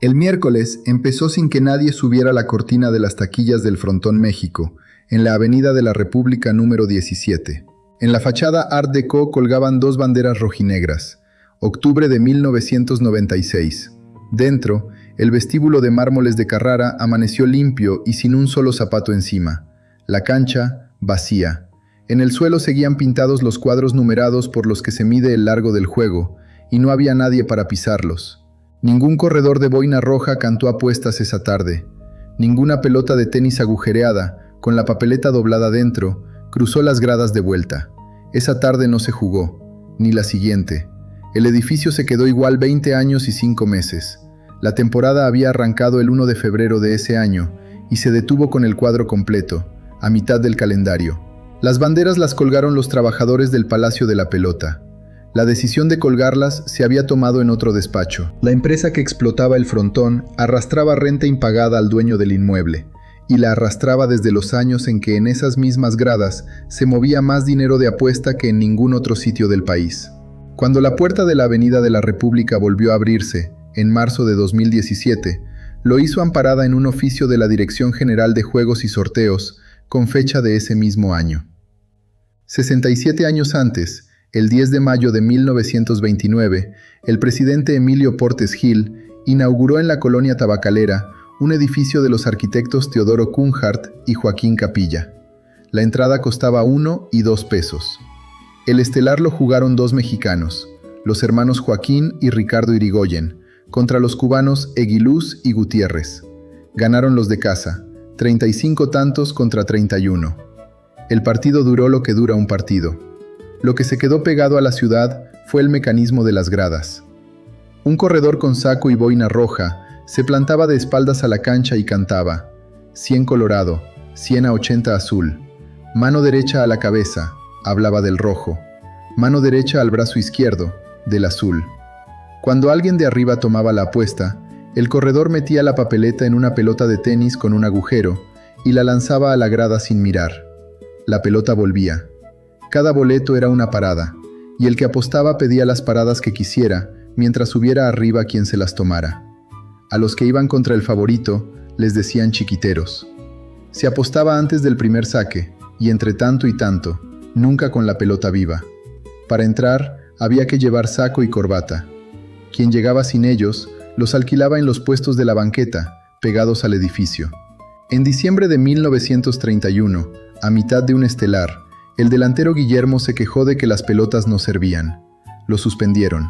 El miércoles empezó sin que nadie subiera la cortina de las taquillas del Frontón México, en la Avenida de la República número 17. En la fachada Art Deco colgaban dos banderas rojinegras. Octubre de 1996. Dentro, el vestíbulo de mármoles de Carrara amaneció limpio y sin un solo zapato encima. La cancha, vacía. En el suelo seguían pintados los cuadros numerados por los que se mide el largo del juego, y no había nadie para pisarlos. Ningún corredor de boina roja cantó apuestas esa tarde. Ninguna pelota de tenis agujereada, con la papeleta doblada dentro, cruzó las gradas de vuelta. Esa tarde no se jugó, ni la siguiente. El edificio se quedó igual 20 años y 5 meses. La temporada había arrancado el 1 de febrero de ese año y se detuvo con el cuadro completo, a mitad del calendario. Las banderas las colgaron los trabajadores del Palacio de la Pelota. La decisión de colgarlas se había tomado en otro despacho. La empresa que explotaba el frontón arrastraba renta impagada al dueño del inmueble, y la arrastraba desde los años en que en esas mismas gradas se movía más dinero de apuesta que en ningún otro sitio del país. Cuando la puerta de la Avenida de la República volvió a abrirse, en marzo de 2017, lo hizo amparada en un oficio de la Dirección General de Juegos y Sorteos, con fecha de ese mismo año. 67 años antes, el 10 de mayo de 1929, el presidente Emilio Portes Gil inauguró en la colonia tabacalera un edificio de los arquitectos Teodoro Cunhart y Joaquín Capilla. La entrada costaba 1 y 2 pesos. El estelar lo jugaron dos mexicanos, los hermanos Joaquín y Ricardo Irigoyen, contra los cubanos Eguiluz y Gutiérrez. Ganaron los de casa, 35 tantos contra 31. El partido duró lo que dura un partido. Lo que se quedó pegado a la ciudad fue el mecanismo de las gradas. Un corredor con saco y boina roja se plantaba de espaldas a la cancha y cantaba: 100 colorado, 100 a 80 azul. Mano derecha a la cabeza, hablaba del rojo. Mano derecha al brazo izquierdo, del azul. Cuando alguien de arriba tomaba la apuesta, el corredor metía la papeleta en una pelota de tenis con un agujero y la lanzaba a la grada sin mirar. La pelota volvía. Cada boleto era una parada, y el que apostaba pedía las paradas que quisiera, mientras hubiera arriba quien se las tomara. A los que iban contra el favorito, les decían chiquiteros. Se apostaba antes del primer saque, y entre tanto y tanto, nunca con la pelota viva. Para entrar, había que llevar saco y corbata. Quien llegaba sin ellos, los alquilaba en los puestos de la banqueta, pegados al edificio. En diciembre de 1931, a mitad de un estelar, el delantero Guillermo se quejó de que las pelotas no servían. Lo suspendieron.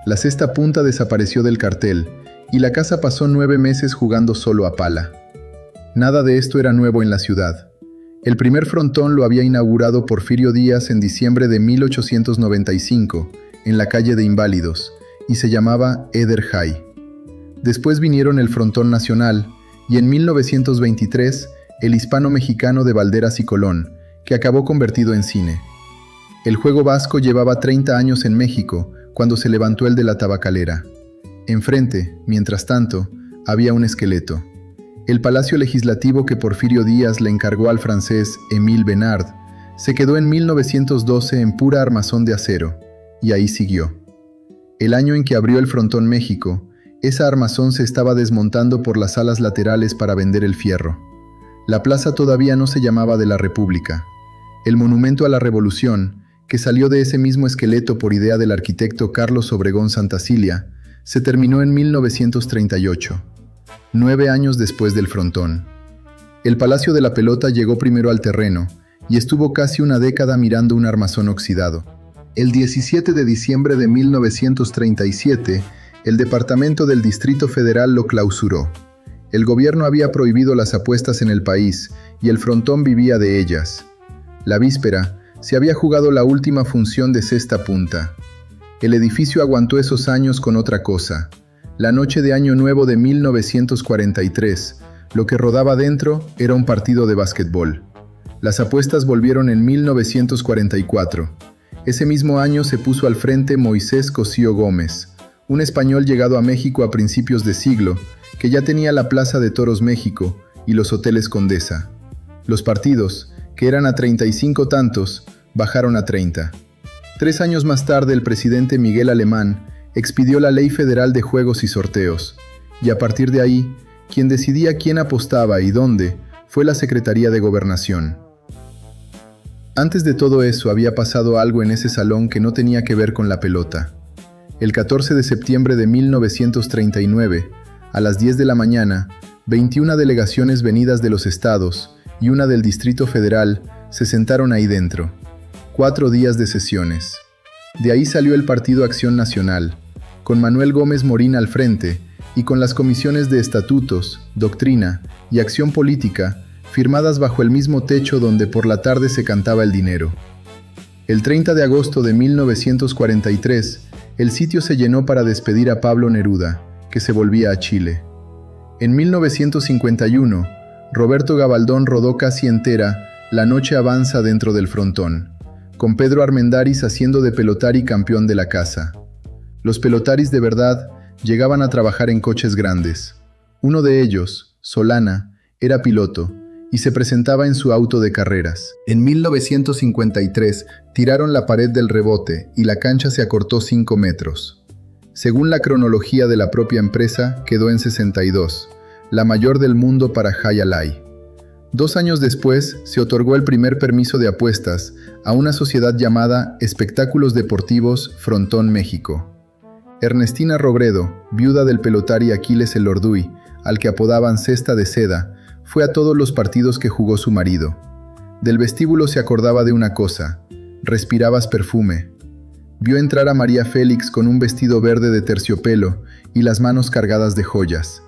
La cesta punta desapareció del cartel y la casa pasó 9 meses jugando solo a pala. Nada de esto era nuevo en la ciudad. El primer frontón lo había inaugurado Porfirio Díaz en diciembre de 1895, en la calle de Inválidos, y se llamaba Eder High. Después vinieron el Frontón Nacional y en 1923 el Hispano-Mexicano de Valderas y Colón, que acabó convertido en cine. El juego vasco llevaba 30 años en México, cuando se levantó el de la tabacalera. Enfrente, mientras tanto, había un esqueleto. El Palacio Legislativo que Porfirio Díaz le encargó al francés Émile Benard se quedó en 1912 en pura armazón de acero, y ahí siguió. El año en que abrió el Frontón México, esa armazón se estaba desmontando por las alas laterales para vender el fierro. La plaza todavía no se llamaba de la República. El monumento a la Revolución, que salió de ese mismo esqueleto por idea del arquitecto Carlos Obregón Santacilia, se terminó en 1938, 9 años después del frontón. El Palacio de la Pelota llegó primero al terreno y estuvo casi una década mirando un armazón oxidado. El 17 de diciembre de 1937, el Departamento del Distrito Federal lo clausuró. El gobierno había prohibido las apuestas en el país y el frontón vivía de ellas. La víspera, se había jugado la última función de cesta punta. El edificio aguantó esos años con otra cosa. La noche de Año Nuevo de 1943, lo que rodaba dentro era un partido de básquetbol. Las apuestas volvieron en 1944. Ese mismo año se puso al frente Moisés Cosío Gómez, un español llegado a México a principios de siglo, que ya tenía la Plaza de Toros México y los hoteles Condesa. Los partidos, que eran a 35 tantos, bajaron a 30. 3 años más tarde, el presidente Miguel Alemán expidió la Ley Federal de Juegos y Sorteos, y a partir de ahí, quien decidía quién apostaba y dónde fue la Secretaría de Gobernación. Antes de todo eso había pasado algo en ese salón que no tenía que ver con la pelota. El 14 de septiembre de 1939, a las 10 de la mañana, 21 delegaciones venidas de los estados y una del Distrito Federal se sentaron ahí dentro. 4 días de sesiones. De ahí salió el Partido Acción Nacional, con Manuel Gómez Morín al frente y con las comisiones de Estatutos, Doctrina y Acción Política, firmadas bajo el mismo techo donde por la tarde se cantaba el dinero. El 30 de agosto de 1943, el sitio se llenó para despedir a Pablo Neruda, que se volvía a Chile. En 1951, Roberto Gabaldón rodó casi entera La noche avanza dentro del frontón, con Pedro Armendáriz haciendo de pelotari campeón de la casa. Los pelotaris de verdad llegaban a trabajar en coches grandes. Uno de ellos, Solana, era piloto y se presentaba en su auto de carreras. En 1953 tiraron la pared del rebote y la cancha se acortó 5 metros. Según la cronología de la propia empresa, quedó en 62, la mayor del mundo para Jay Alay. 2 años después, se otorgó el primer permiso de apuestas a una sociedad llamada Espectáculos Deportivos Frontón México. Ernestina Robredo, viuda del pelotari Aquiles Elorduy, al que apodaban Cesta de Seda, fue a todos los partidos que jugó su marido. Del vestíbulo se acordaba de una cosa: respirabas perfume. Vio entrar a María Félix con un vestido verde de terciopelo y las manos cargadas de joyas.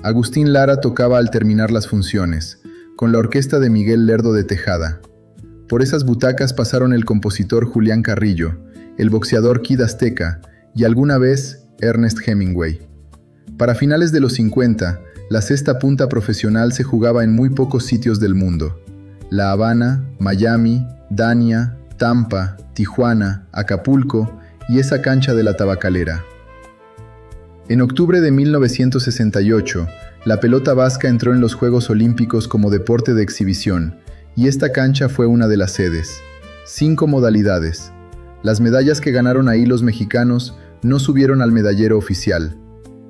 Agustín Lara tocaba al terminar las funciones, con la orquesta de Miguel Lerdo de Tejada. Por esas butacas pasaron el compositor Julián Carrillo, el boxeador Kid Azteca y alguna vez Ernest Hemingway. Para finales de los 50, la cesta punta profesional se jugaba en muy pocos sitios del mundo: La Habana, Miami, Dania, Tampa, Tijuana, Acapulco y esa cancha de la Tabacalera. En octubre de 1968, la pelota vasca entró en los Juegos Olímpicos como deporte de exhibición, y esta cancha fue una de las sedes. 5 modalidades. Las medallas que ganaron ahí los mexicanos no subieron al medallero oficial.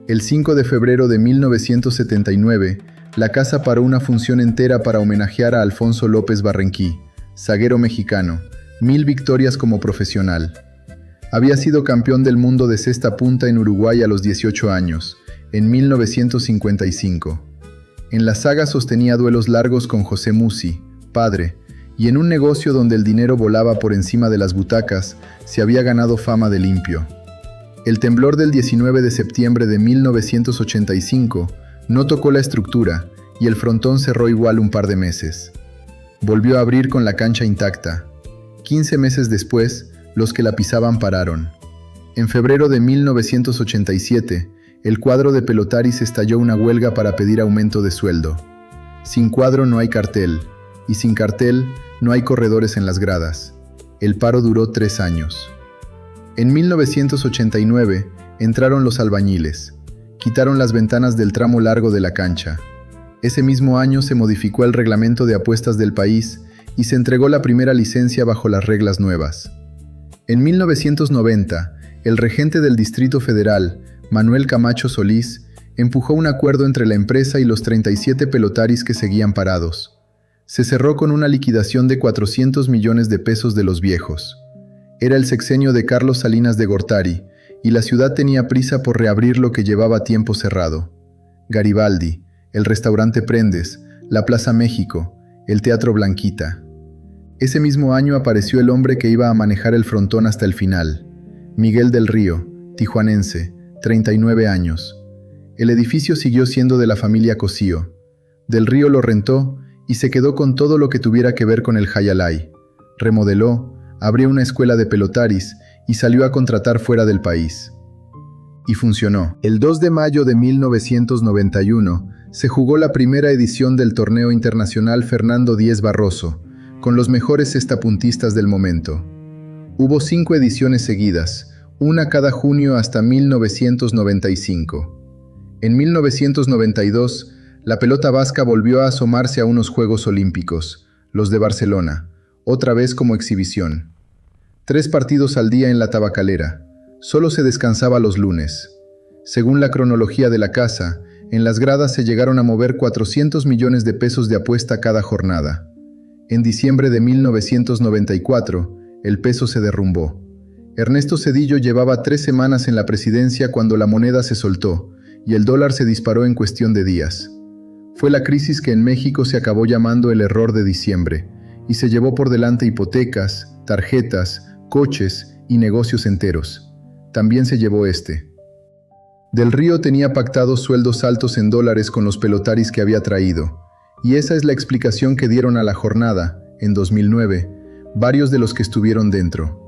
El 5 de febrero de 1979, la casa paró una función entera para homenajear a Alfonso López Barrenquí, zaguero mexicano, 1000 victorias como profesional. Había sido campeón del mundo de cesta punta en Uruguay a los 18 años, en 1955. En la saga sostenía duelos largos con José Musi, padre, y en un negocio donde el dinero volaba por encima de las butacas, se había ganado fama de limpio. El temblor del 19 de septiembre de 1985 no tocó la estructura y el frontón cerró igual un par de meses. Volvió a abrir con la cancha intacta. 15 meses después, los que la pisaban pararon. En febrero de 1987, el cuadro de pelotaris estalló una huelga para pedir aumento de sueldo. Sin cuadro no hay cartel, y sin cartel no hay corredores en las gradas. El paro duró 3 años. En 1989 entraron los albañiles. Quitaron las ventanas del tramo largo de la cancha. Ese mismo año se modificó el reglamento de apuestas del país y se entregó la primera licencia bajo las reglas nuevas. En 1990, el regente del Distrito Federal, Manuel Camacho Solís, empujó un acuerdo entre la empresa y los 37 pelotaris que seguían parados. Se cerró con una liquidación de 400 millones de pesos de los viejos. Era el sexenio de Carlos Salinas de Gortari, y la ciudad tenía prisa por reabrir lo que llevaba tiempo cerrado. Garibaldi, el restaurante Prendes, la Plaza México, el Teatro Blanquita. Ese mismo año apareció el hombre que iba a manejar el frontón hasta el final. Miguel del Río, tijuanense, 39 años. El edificio siguió siendo de la familia Cosío. Del Río lo rentó y se quedó con todo lo que tuviera que ver con el Jay Alay. Remodeló, abrió una escuela de pelotaris y salió a contratar fuera del país. Y funcionó. El 2 de mayo de 1991 se jugó la primera edición del torneo internacional Fernando Díez Barroso, con los mejores cestapuntistas del momento. Hubo 5 ediciones seguidas, una cada junio hasta 1995. En 1992, la pelota vasca volvió a asomarse a unos Juegos Olímpicos, los de Barcelona, otra vez como exhibición. 3 partidos al día en la Tabacalera. Solo se descansaba los lunes. Según la cronología de la casa, en las gradas se llegaron a mover 400 millones de pesos de apuesta cada jornada. En diciembre de 1994, el peso se derrumbó. Ernesto Zedillo llevaba 3 semanas en la presidencia cuando la moneda se soltó y el dólar se disparó en cuestión de días. Fue la crisis que en México se acabó llamando el error de diciembre y se llevó por delante hipotecas, tarjetas, coches y negocios enteros. También se llevó este. Del Río tenía pactados sueldos altos en dólares con los pelotaris que había traído, y esa es la explicación que dieron a la jornada, en 2009, varios de los que estuvieron dentro.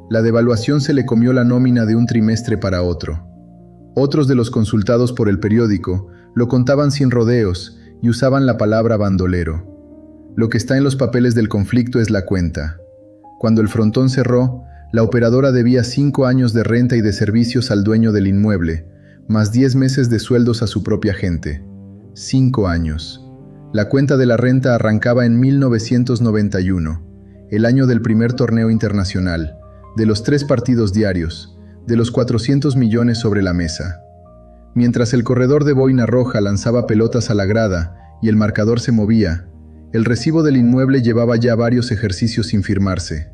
La devaluación se le comió la nómina de un trimestre para otro. Otros de los consultados por el periódico lo contaban sin rodeos y usaban la palabra bandolero. Lo que está en los papeles del conflicto es la cuenta. Cuando el frontón cerró, la operadora debía 5 años de renta y de servicios al dueño del inmueble, más 10 meses de sueldos a su propia gente. 5 años. La cuenta de la renta arrancaba en 1991, el año del primer torneo internacional, de los 3 partidos diarios, de los 400 millones sobre la mesa. Mientras el corredor de boina roja lanzaba pelotas a la grada y el marcador se movía, el recibo del inmueble llevaba ya varios ejercicios sin firmarse.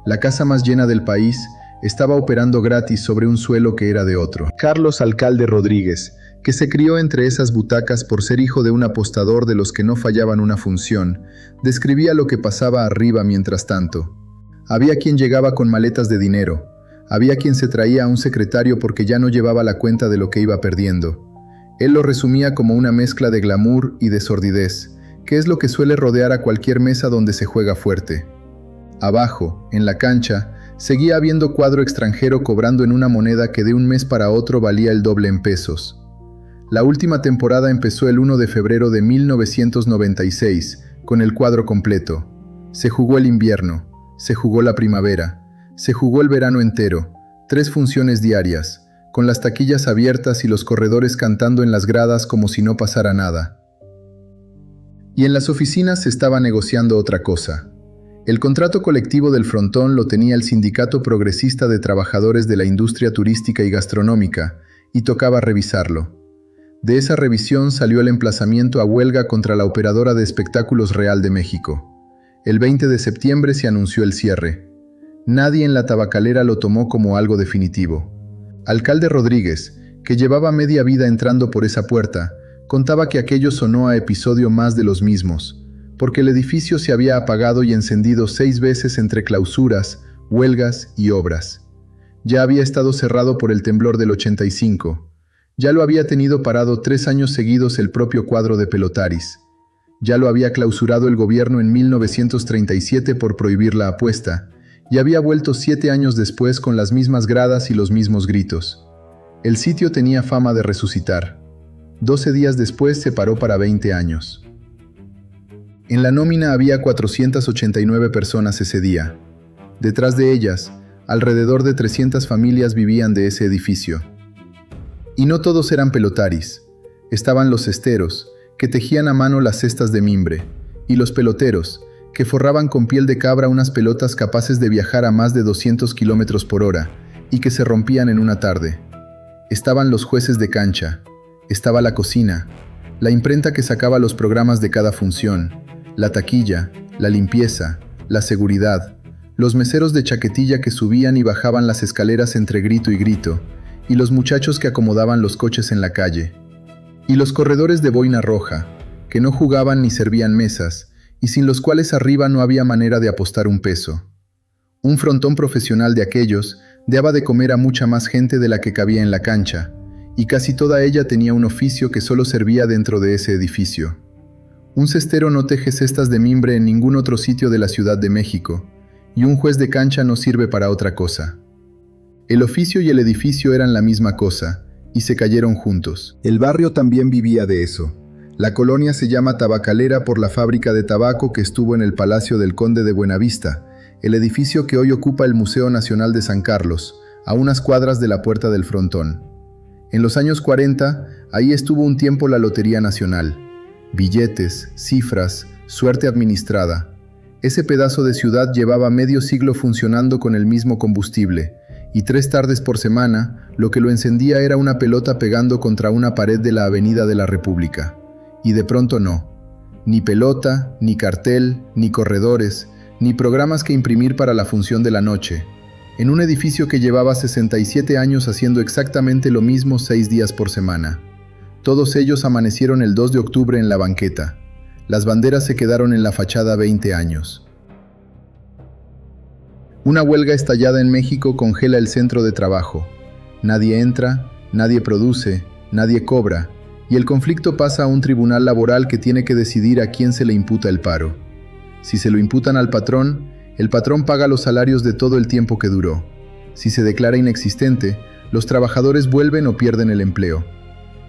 La casa más llena del país estaba operando gratis sobre un suelo que era de otro. Carlos Alcalde Rodríguez, que se crió entre esas butacas por ser hijo de un apostador de los que no fallaban una función, describía lo que pasaba arriba mientras tanto. Había quien llegaba con maletas de dinero, había quien se traía a un secretario porque ya no llevaba la cuenta de lo que iba perdiendo. Él lo resumía como una mezcla de glamour y de sordidez, que es lo que suele rodear a cualquier mesa donde se juega fuerte. Abajo, en la cancha, seguía habiendo cuadro extranjero cobrando en una moneda que de un mes para otro valía el doble en pesos. La última temporada empezó el 1 de febrero de 1996, con el cuadro completo. Se jugó el invierno, se jugó la primavera, se jugó el verano entero, 3 funciones diarias, con las taquillas abiertas y los corredores cantando en las gradas como si no pasara nada. Y en las oficinas se estaba negociando otra cosa. El contrato colectivo del frontón lo tenía el Sindicato Progresista de Trabajadores de la Industria Turística y Gastronómica, y tocaba revisarlo. De esa revisión salió el emplazamiento a huelga contra la operadora de espectáculos Real de México. El 20 de septiembre se anunció el cierre. Nadie en la tabacalera lo tomó como algo definitivo. Alcalde Rodríguez, que llevaba media vida entrando por esa puerta, contaba que aquello sonó a episodio más de los mismos, porque el edificio se había apagado y encendido 6 veces entre clausuras, huelgas y obras. Ya había estado cerrado por el temblor del 85. Ya lo había tenido parado 3 años seguidos el propio cuadro de pelotaris. Ya lo había clausurado el gobierno en 1937 por prohibir la apuesta, y había vuelto 7 años después con las mismas gradas y los mismos gritos. El sitio tenía fama de resucitar. 12 días después se paró para 20 años. En la nómina había 489 personas ese día. Detrás de ellas, alrededor de 300 familias vivían de ese edificio. Y no todos eran pelotaris. Estaban los cesteros, que tejían a mano las cestas de mimbre, y los peloteros, que forraban con piel de cabra unas pelotas capaces de viajar a más de 200 kilómetros por hora y que se rompían en una tarde. Estaban los jueces de cancha, estaba la cocina, la imprenta que sacaba los programas de cada función, la taquilla, la limpieza, la seguridad, los meseros de chaquetilla que subían y bajaban las escaleras entre grito y grito, y los muchachos que acomodaban los coches en la calle, y los corredores de boina roja, que no jugaban ni servían mesas, y sin los cuales arriba no había manera de apostar un peso. Un frontón profesional de aquellos daba de comer a mucha más gente de la que cabía en la cancha, y casi toda ella tenía un oficio que solo servía dentro de ese edificio. Un cestero no teje cestas de mimbre en ningún otro sitio de la Ciudad de México, y un juez de cancha no sirve para otra cosa. El oficio y el edificio eran la misma cosa, y se cayeron juntos. El barrio también vivía de eso. La colonia se llama Tabacalera por la fábrica de tabaco que estuvo en el Palacio del Conde de Buenavista, el edificio que hoy ocupa el Museo Nacional de San Carlos, a unas cuadras de la Puerta del Frontón. En los años 40, ahí estuvo un tiempo la Lotería Nacional. Billetes, cifras, suerte administrada. Ese pedazo de ciudad llevaba medio siglo funcionando con el mismo combustible, y 3 tardes por semana, lo que lo encendía era una pelota pegando contra una pared de la Avenida de la República. Y de pronto no. Ni pelota, ni cartel, ni corredores, ni programas que imprimir para la función de la noche. En un edificio que llevaba 67 años haciendo exactamente lo mismo 6 días por semana. Todos ellos amanecieron el 2 de octubre en la banqueta. Las banderas se quedaron en la fachada 20 años. Una huelga estallada en México congela el centro de trabajo. Nadie entra, nadie produce, nadie cobra, y el conflicto pasa a un tribunal laboral que tiene que decidir a quién se le imputa el paro. Si se lo imputan al patrón, el patrón paga los salarios de todo el tiempo que duró. Si se declara inexistente, los trabajadores vuelven o pierden el empleo.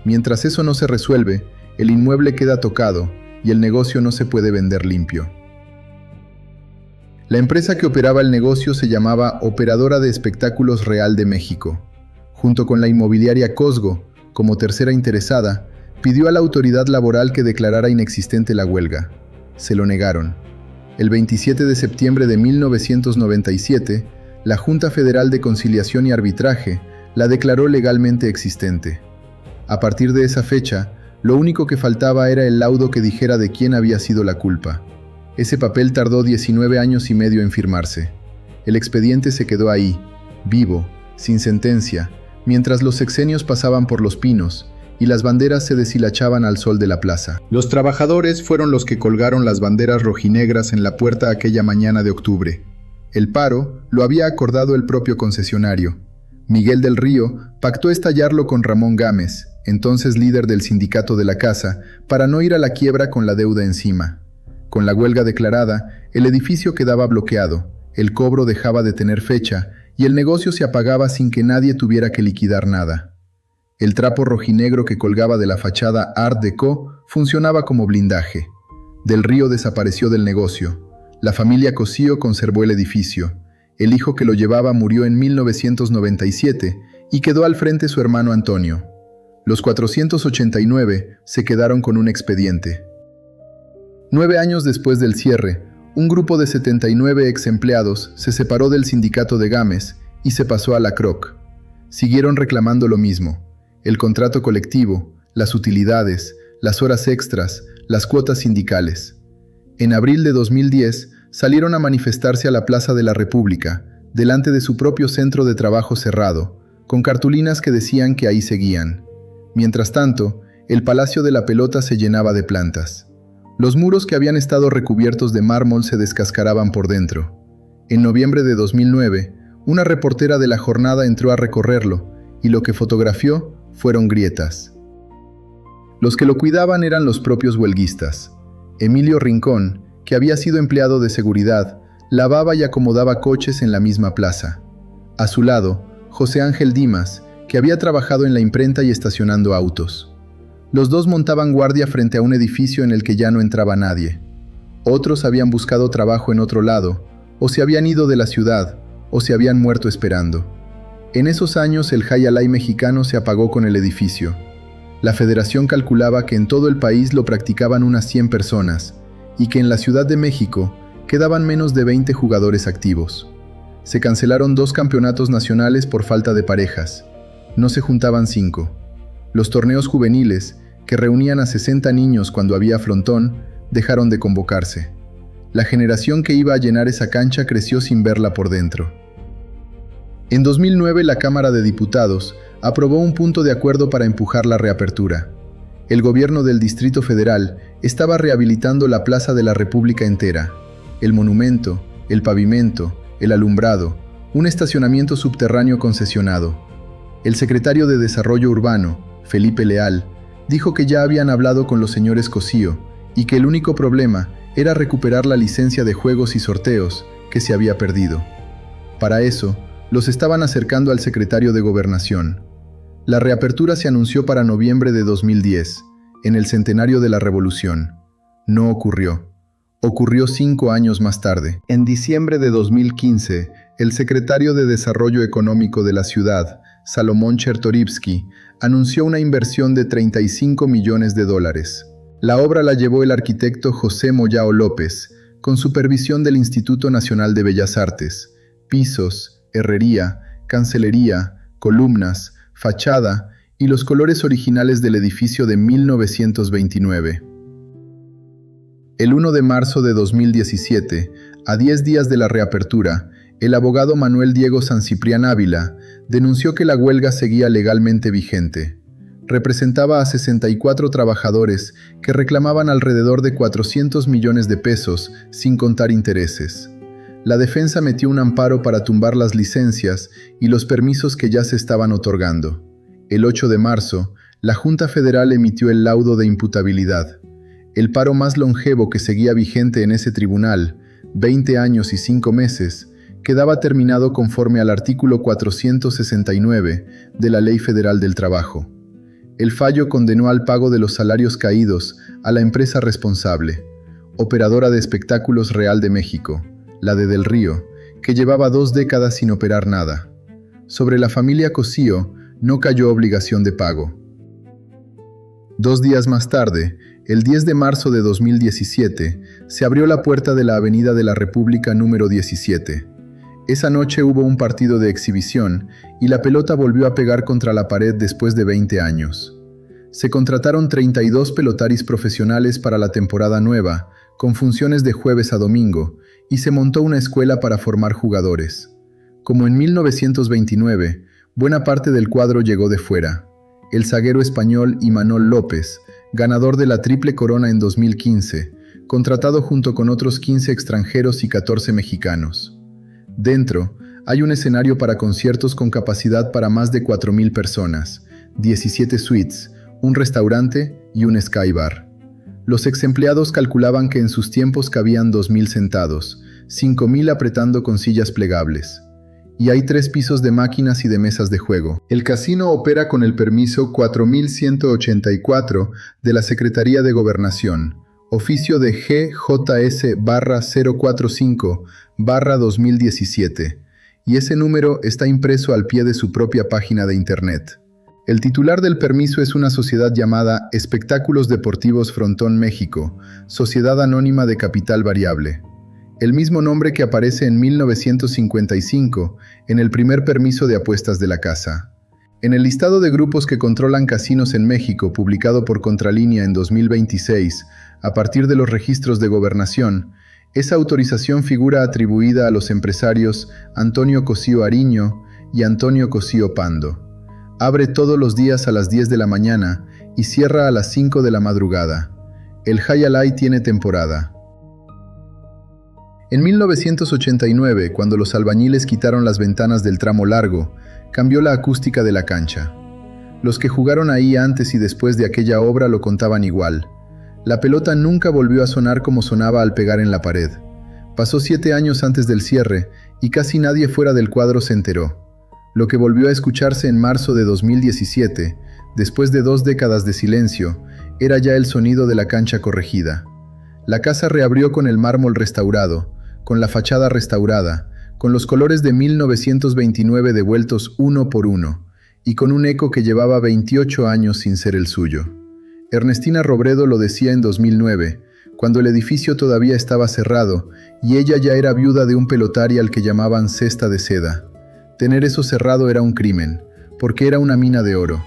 Mientras eso no se resuelve, el inmueble queda tocado y el negocio no se puede vender limpio. La empresa que operaba el negocio se llamaba Operadora de Espectáculos Real de México. Junto con la inmobiliaria Cosgo, como tercera interesada, pidió a la autoridad laboral que declarara inexistente la huelga. Se lo negaron. El 27 de septiembre de 1997, la Junta Federal de Conciliación y Arbitraje la declaró legalmente existente. A partir de esa fecha, lo único que faltaba era el laudo que dijera de quién había sido la culpa. Ese papel tardó 19 años y medio en firmarse. El expediente se quedó ahí, vivo, sin sentencia, mientras los sexenios pasaban por los pinos y las banderas se deshilachaban al sol de la plaza. Los trabajadores fueron los que colgaron las banderas rojinegras en la puerta aquella mañana de octubre. El paro lo había acordado el propio concesionario. Miguel del Río pactó estallarlo con Ramón Gámez, entonces líder del sindicato de la casa, para no ir a la quiebra con la deuda encima. Con la huelga declarada, el edificio quedaba bloqueado, el cobro dejaba de tener fecha y el negocio se apagaba sin que nadie tuviera que liquidar nada. El trapo rojinegro que colgaba de la fachada Art Deco funcionaba como blindaje. Del Río desapareció del negocio. La familia Cosío conservó el edificio. El hijo que lo llevaba murió en 1997 y quedó al frente su hermano Antonio. Los 489 se quedaron con un expediente. 9 años después del cierre, un grupo de 79 ex empleados se separó del sindicato de Gámez y se pasó a la CROC. Siguieron reclamando lo mismo: el contrato colectivo, las utilidades, las horas extras, las cuotas sindicales. En abril de 2010 salieron a manifestarse a la Plaza de la República, delante de su propio centro de trabajo cerrado, con cartulinas que decían que ahí seguían. Mientras tanto, el Palacio de la Pelota se llenaba de plantas. Los muros que habían estado recubiertos de mármol se descascaraban por dentro. En noviembre de 2009, una reportera de La Jornada entró a recorrerlo y lo que fotografió fueron grietas. Los que lo cuidaban eran los propios huelguistas. Emilio Rincón, que había sido empleado de seguridad, lavaba y acomodaba coches en la misma plaza. A su lado, José Ángel Dimas, que había trabajado en la imprenta y estacionando autos. Los dos montaban guardia frente a un edificio en el que ya no entraba nadie. Otros habían buscado trabajo en otro lado, o se habían ido de la ciudad, o se habían muerto esperando. En esos años el Jai Alai mexicano se apagó con el edificio. La federación calculaba que en todo el país lo practicaban unas 100 personas, y que en la Ciudad de México quedaban menos de 20 jugadores activos. Se cancelaron 2 campeonatos nacionales por falta de parejas. No se juntaban 5. Los torneos juveniles, que reunían a 60 niños cuando había frontón, dejaron de convocarse. La generación que iba a llenar esa cancha creció sin verla por dentro. En 2009 la Cámara de Diputados aprobó un punto de acuerdo para empujar la reapertura. El gobierno del Distrito Federal estaba rehabilitando la Plaza de la República entera, el monumento, el pavimento, el alumbrado, un estacionamiento subterráneo concesionado. El secretario de Desarrollo Urbano, Felipe Leal, dijo que ya habían hablado con los señores Cosío y que el único problema era recuperar la licencia de juegos y sorteos que se había perdido. Para eso, los estaban acercando al secretario de Gobernación. La reapertura se anunció para noviembre de 2010, en el centenario de la Revolución. No ocurrió. Ocurrió 5 años más tarde. En diciembre de 2015, el secretario de Desarrollo Económico de la ciudad, Salomón Chertorivsky, anunció una inversión de $35 millones. La obra la llevó el arquitecto José Moyao López, con supervisión del Instituto Nacional de Bellas Artes, pisos, herrería, cancelería, columnas, fachada y los colores originales del edificio de 1929. El 1 de marzo de 2017, a 10 días de la reapertura, el abogado Manuel Diego Sanciprián Ávila denunció que la huelga seguía legalmente vigente. Representaba a 64 trabajadores que reclamaban alrededor de 400 millones de pesos, sin contar intereses. La defensa metió un amparo para tumbar las licencias y los permisos que ya se estaban otorgando. El 8 de marzo, la Junta Federal emitió el laudo de imputabilidad. El paro más longevo que seguía vigente en ese tribunal, 20 años y 5 meses, quedaba terminado conforme al artículo 469 de la Ley Federal del Trabajo. El fallo condenó al pago de los salarios caídos a la empresa responsable, Operadora de Espectáculos Real de México, la de Del Río, que llevaba 2 décadas sin operar nada. Sobre la familia Cosío no cayó obligación de pago. 2 días más tarde, el 10 de marzo de 2017, se abrió la puerta de la Avenida de la República número 17. Esa noche hubo un partido de exhibición y la pelota volvió a pegar contra la pared después de 20 años. Se contrataron 32 pelotaris profesionales para la temporada nueva, con funciones de jueves a domingo, y se montó una escuela para formar jugadores. Como en 1929, buena parte del cuadro llegó de fuera. El zaguero español Imanol López, ganador de la Triple Corona en 2015, contratado junto con otros 15 extranjeros y 14 mexicanos. Dentro, hay un escenario para conciertos con capacidad para más de 4,000 personas, 17 suites, un restaurante y un sky bar. Los exempleados calculaban que en sus tiempos cabían 2,000 sentados, 5,000 apretando con sillas plegables. Y hay 3 pisos de máquinas y de mesas de juego. El casino opera con el permiso 4184 de la Secretaría de Gobernación, oficio de GJS-045-2017, y ese número está impreso al pie de su propia página de internet. El titular del permiso es una sociedad llamada Espectáculos Deportivos Frontón México, Sociedad Anónima de Capital Variable. El mismo nombre que aparece en 1955 en el primer permiso de apuestas de la casa. En el listado de grupos que controlan casinos en México, publicado por Contralínea en 2026, a partir de los registros de gobernación, esa autorización figura atribuida a los empresarios Antonio Cosío Ariño y Antonio Cosío Pando. Abre todos los días a las 10 de la mañana y cierra a las 5 de la madrugada. El Jai Alai tiene temporada. En 1989, cuando los albañiles quitaron las ventanas del tramo largo, cambió la acústica de la cancha. Los que jugaron ahí antes y después de aquella obra lo contaban igual. La pelota nunca volvió a sonar como sonaba al pegar en la pared. Pasó 7 años antes del cierre y casi nadie fuera del cuadro se enteró. Lo que volvió a escucharse en marzo de 2017, después de 2 décadas de silencio, era ya el sonido de la cancha corregida. La casa reabrió con el mármol restaurado, con la fachada restaurada, con los colores de 1929 devueltos uno por uno, y con un eco que llevaba 28 años sin ser el suyo. Ernestina Robredo lo decía en 2009, cuando el edificio todavía estaba cerrado, y ella ya era viuda de un pelotari al que llamaban Cesta de Seda. Tener eso cerrado era un crimen, porque era una mina de oro.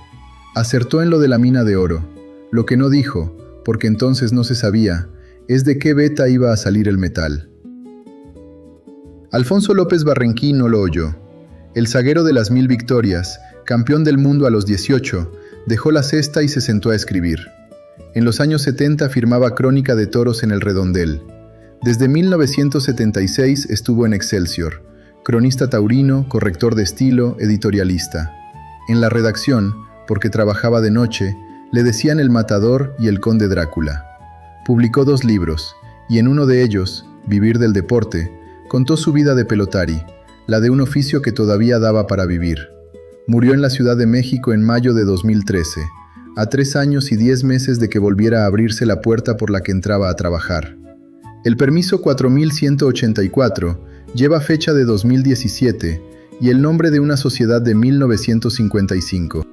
Acertó en lo de la mina de oro. Lo que no dijo, porque entonces no se sabía, es de qué veta iba a salir el metal. Alfonso López Barrenquín no lo oyó. El zaguero de las 1000 victorias, campeón del mundo a los 18, dejó la cesta y se sentó a escribir. En los años 70 firmaba Crónica de Toros en El Redondel. Desde 1976 estuvo en Excelsior, cronista taurino, corrector de estilo, editorialista. En la redacción, porque trabajaba de noche, le decían El Matador y El Conde Drácula. Publicó 2 libros, y en uno de ellos, Vivir del Deporte, contó su vida de pelotari, la de un oficio que todavía daba para vivir. Murió en la Ciudad de México en mayo de 2013, a 3 años y 10 meses de que volviera a abrirse la puerta por la que entraba a trabajar. El permiso 4184 lleva fecha de 2017 y el nombre de una sociedad de 1955.